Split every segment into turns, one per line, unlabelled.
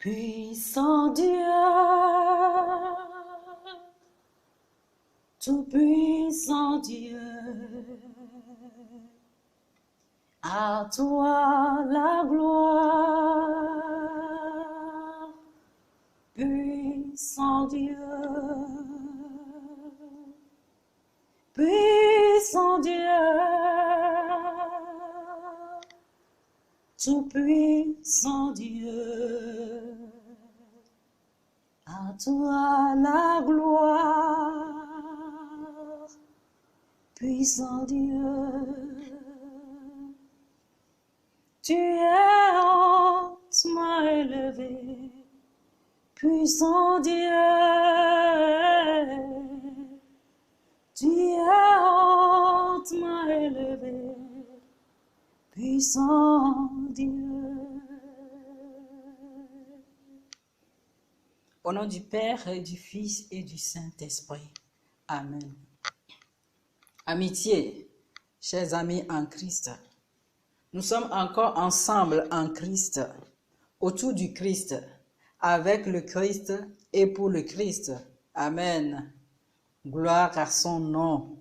Puissant Dieu, tout-puissant Dieu, à toi la gloire. Puissant Dieu, puissant Dieu, tout-puissant Dieu, à toi la gloire. Puissant Dieu, tu es hautement élevé. Puissant Dieu, tu es hautement élevé. Puissant Dieu. Au nom du Père et du Fils et du Saint-Esprit. Amen. Amitié, chers amis en Christ, nous sommes encore ensemble en Christ, autour du Christ, avec le Christ et pour le Christ. Amen. Gloire à son nom.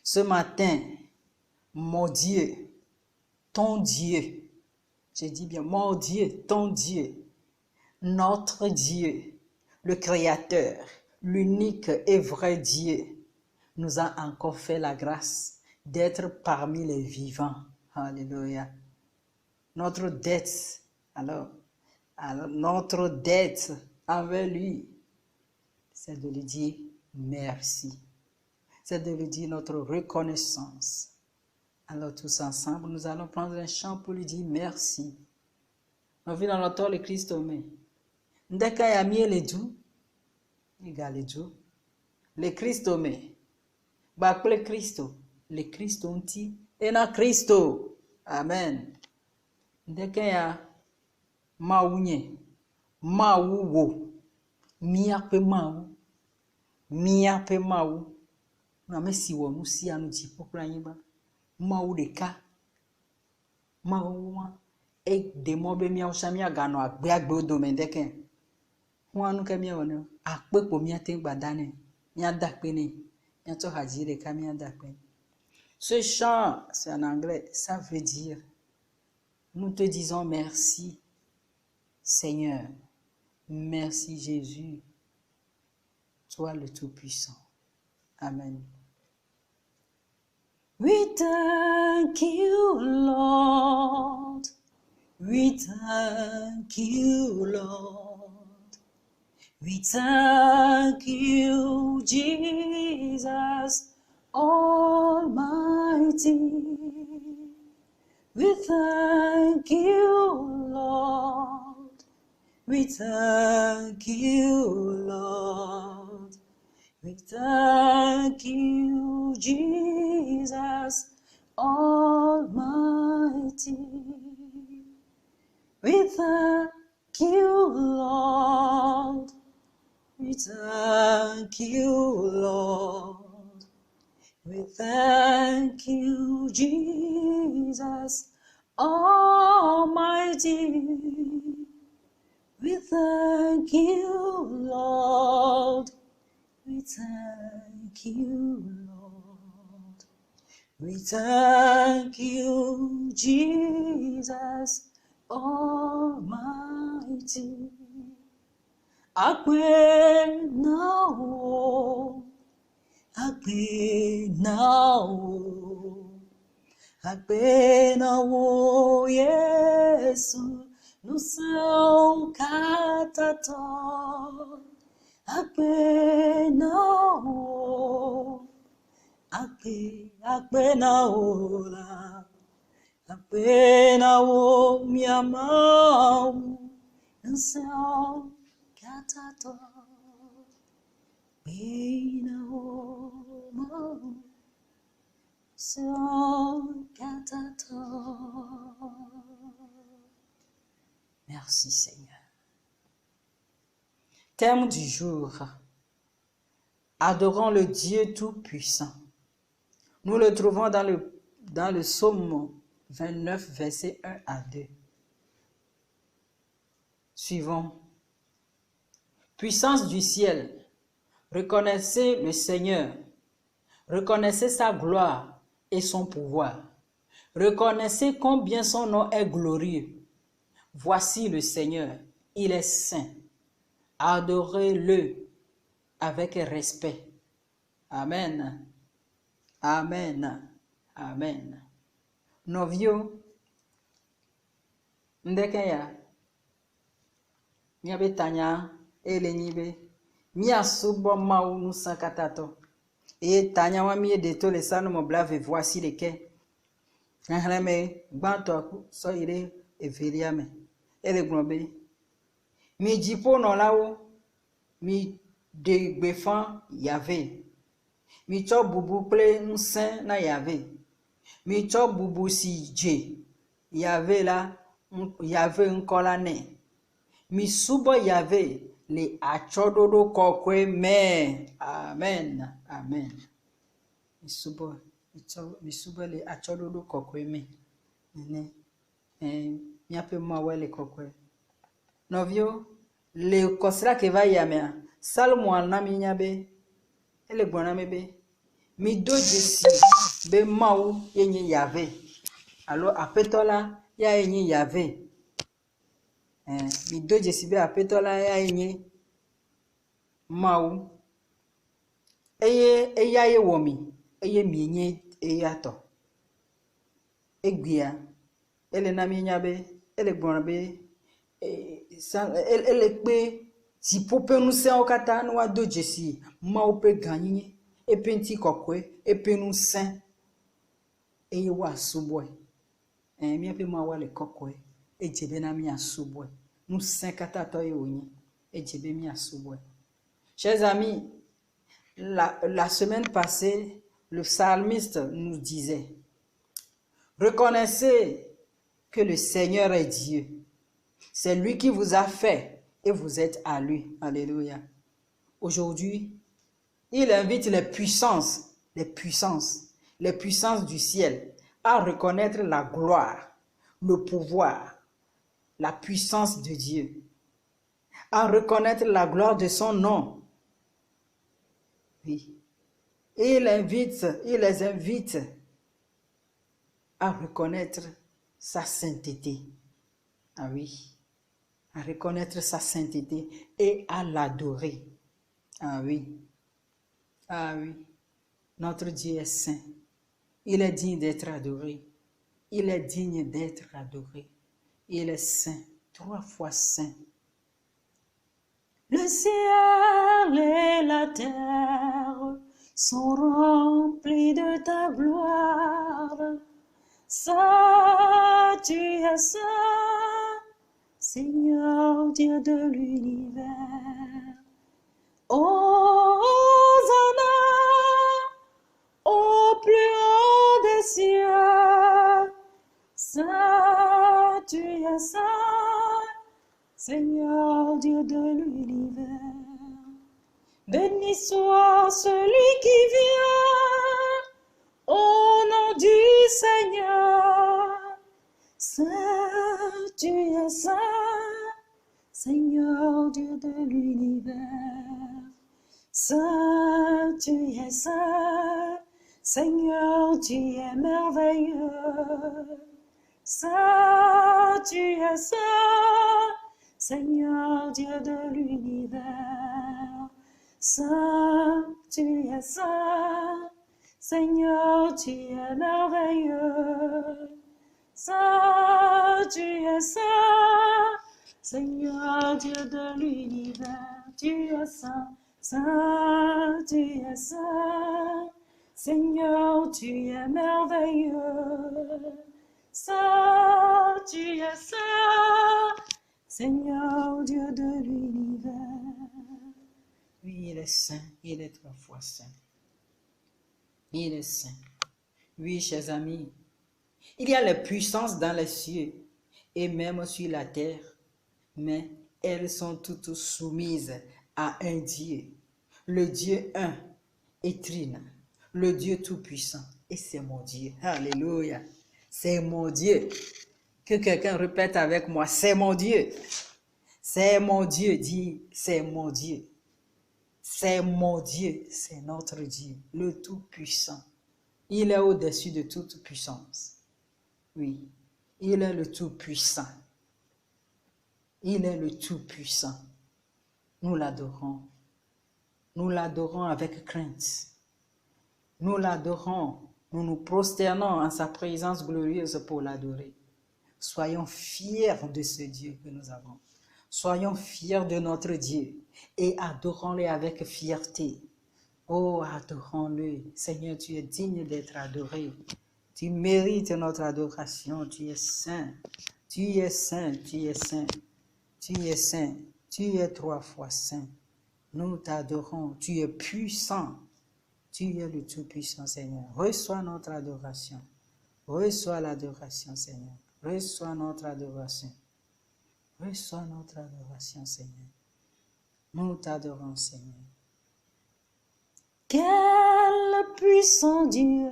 Ce matin, mon Dieu, ton Dieu, je dis bien mon Dieu, ton Dieu, notre Dieu, le Créateur, l'unique et vrai Dieu, nous a encore fait la grâce d'être parmi les vivants. Alléluia. Notre dette, alors notre dette envers lui, c'est de lui dire merci. C'est de lui dire notre reconnaissance. Alors tous ensemble, nous allons prendre un chant pour lui dire merci. Nous venons dans le Christ homme. Ndeka ya mie le du, égale du, le Christ homme. Bakle Christo, le Christo unti, et na Christo. Amen. Ndeka ya maunye, mauwo, miape mau, na mesi wo nusi anu jipo kranyiba, mau deka, mau e demo be mia ushamia gano agbe odome ndeke. Huanu ke mia wona, akpe po mia te gbadane, mia dakpe ne, mia to hajire ka mia dakpe. Ce chant, c'est en anglais, ça veut dire, nous te disons merci, Seigneur. Merci Jésus, toi le Tout-Puissant. Amen. We thank you, Lord. We thank you, Lord. We thank you, Jesus Almighty. We thank you, Lord. We thank you, Lord. We thank you, Jesus Almighty. We thank you, Lord. We thank you, Lord. We thank you, Jesus Almighty. We thank you, Lord. We thank you, Lord. We thank you, Jesus Almighty. Akwe now, Akwe now, Akwe now, Yesu, nous sommes katato. Akwe now, Akwe now la, Akwe now miamau, nous sommes katato. Akwe now, sommes katato. Merci Seigneur. Thème du jour. Adorons le Dieu Tout-Puissant. Nous le trouvons dans le psaume 29, versets 1 à 2. Suivons. Puissance du ciel. Reconnaissez le Seigneur. Reconnaissez sa gloire et son pouvoir. Reconnaissez combien son nom est glorieux. Voici le Seigneur, il est saint. Adorez-le avec respect. Amen. Amen. Amen. Novio, ndekeya, nyabe tanya, ele nyibe, mia subo maou nusa katato. Et tanya wa mi de le sanu mo blave voici lesquels. Nahreme banto so ire eveliame. Ele globe. Mi jipo non lao, mi de gbefan yave. Mi cho bubu ple nsen na yave. Mi cho bubu si je. Yave la, yave nkola ne. Mi subo yave le achododo kokwe me. Amen. Amen. Mi subo le achododo kokwe me. Ne. Mi ape mwa le kokwe. Novio, le kosra ke va yamea. Salmo alna mi nyabe. Ele gbona mebe. Mi do jesi be mau yenye yave. Alors apetola ya yenye yave. Mi do jesi be apetola ya yenye mau. Eya ye womi. Eye mienye eyato. Egbia. Ele na mi nyabe. Ele gbona be. Ele pe si pope nous se okata no ado jesi ma ope ganyi epenti kokwe epenu sen eye wa suboy mi ape ma wale kokwe ejebe na mi asuboy nous sen kata to ye onyi ejebe mi asuboy. Chers amis, la semaine passée le psalmiste nous disait: reconnaissez que le Seigneur est Dieu. C'est lui qui vous a fait et vous êtes à lui. Alléluia. Aujourd'hui, il invite les puissances du ciel à reconnaître la gloire, le pouvoir, la puissance de Dieu, à reconnaître la gloire de son nom. Oui. Et il les invite à reconnaître sa sainteté. Ah oui. À reconnaître sa sainteté et à l'adorer. Ah oui. Ah oui. Notre Dieu est saint. Il est digne d'être adoré. Il est digne d'être adoré. Il est saint, 3 fois saint. Le ciel et la terre sont remplis de ta gloire. Saint, tu es saint, Seigneur Dieu de l'univers. Hosanna au plus haut des cieux. Saint, tu es saint, Seigneur Dieu de l'univers. Béni soit celui qui vient au nom du Seigneur. Saint, tu es saint, Seigneur Dieu de l'univers. Saint, tu es saint, Seigneur, tu es merveilleux. Saint, tu es saint, Seigneur Dieu de l'univers. Saint, tu es saint, Seigneur, tu es merveilleux. Saint, tu es saint, Seigneur Dieu de l'univers. Tu es saint, saint, tu es saint, Seigneur, tu es merveilleux. Saint, tu es saint, Seigneur Dieu de l'univers. Oui, il est saint, il est 3 fois saint. Il est saint. Oui, chers amis, il y a les puissances dans les cieux et même sur la terre, mais elles sont toutes soumises à un Dieu, le Dieu un et trine, le Dieu tout-puissant. Et c'est mon Dieu. Alléluia. C'est mon Dieu. Que quelqu'un répète avec moi, c'est mon Dieu. C'est mon Dieu, dis, c'est mon Dieu. C'est mon Dieu, c'est notre Dieu, le Tout-Puissant. Il est au-dessus de toute puissance. Oui, il est le Tout-Puissant. Il est le Tout-Puissant. Nous l'adorons. Nous l'adorons avec crainte. Nous l'adorons. Nous nous prosternons en sa présence glorieuse pour l'adorer. Soyons fiers de ce Dieu que nous avons. Soyons fiers de notre Dieu et adorons-le avec fierté. Oh, adorons-le. Seigneur, tu es digne d'être adoré. Tu mérites notre adoration. Tu es saint. Tu es saint. Tu es saint. Tu es saint. Tu es 3 fois saint. Nous t'adorons. Tu es puissant. Tu es le Tout-Puissant, Seigneur. Reçois notre adoration. Reçois l'adoration, Seigneur. Reçois notre adoration. Reçois notre adoration, Seigneur. Nous t'adorons, Seigneur. Quel puissant Dieu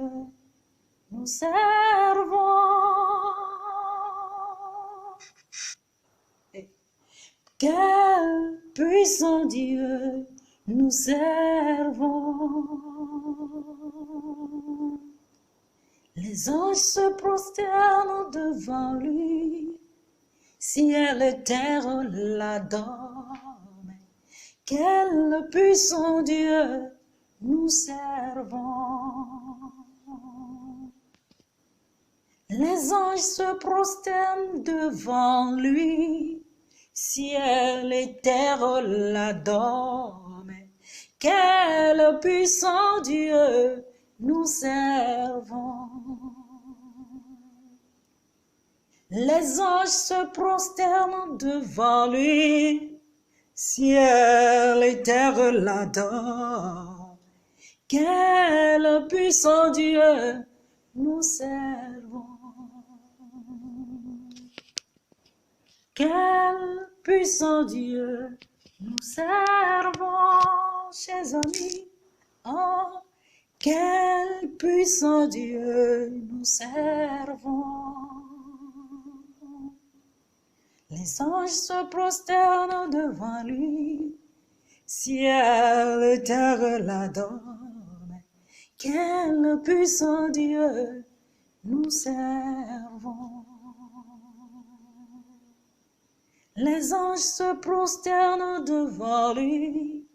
nous servons. Quel puissant Dieu nous servons. Les anges se prosternent devant lui, ciel et terre l'adorent. Quel puissant Dieu nous servons. Les anges se prosternent devant lui, ciel et terre l'adorent. Quel puissant Dieu nous servons. Les anges se prosternent devant lui, ciel et terre l'adorent. Quel puissant Dieu nous servons. Quel puissant Dieu nous servons, chers amis. Oh, quel puissant Dieu nous servons. Les anges se prosternent devant lui, ciel et terre l'adorent. Quel puissant Dieu nous servons. Les anges se prosternent devant lui,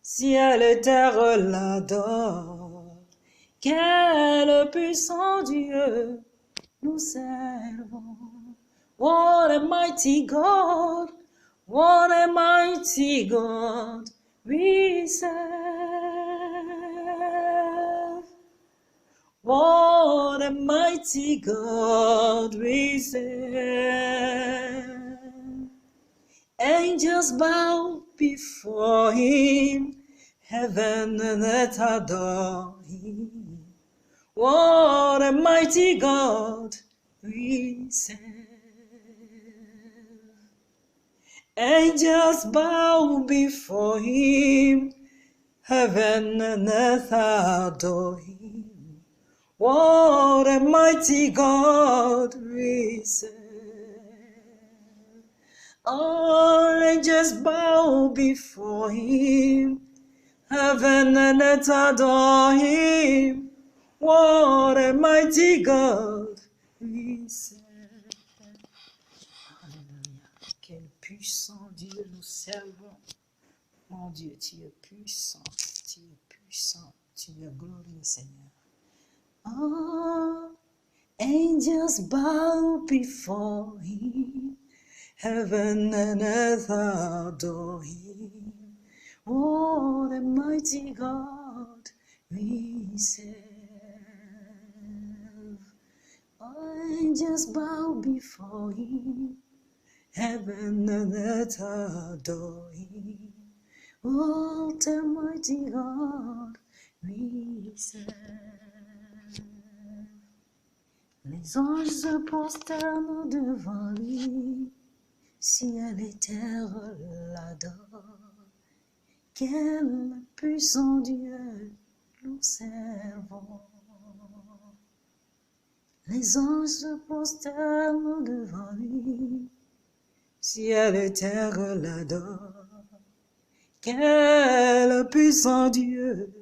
ciel et terre l'adorent. Quel puissant Dieu nous servons. What a mighty God, what a mighty God we serve. What a mighty God we serve. Angels bow before him, heaven and earth adore him. What a mighty God we serve. Angels bow before him, heaven and earth adore him. What a mighty God we serve. All angels bow before him, heaven and earth adore him. What a mighty God we serve. Alléluia. Quel puissant Dieu nous servons. Mon Dieu, tu es puissant, tu es puissant, tu es glorieux, Seigneur. Oh, angels bow before him, heaven and earth adore him. What a mighty God we serve. Angels bow before him, heaven and earth adore him. What a mighty God we serve. Les anges se prosternent devant lui, ciel et terre l'adorent. Quel puissant Dieu nous servons. Les anges se prosternent devant lui, Ciel et terre l'adorent. Quel puissant Dieu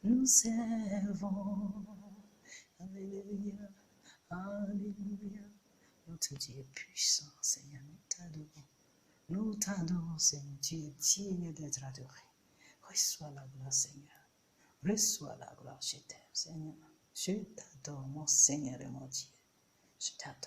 nous servons. Alléluia, alléluia. Notre Dieu est puissant, Seigneur, nous t'adorons. Nous t'adorons, Seigneur, tu es digne d'être adoré. Reçois la gloire, Seigneur. Reçois la gloire, je t'aime, Seigneur. Je t'adore, mon Seigneur et mon Dieu. Je t'adore.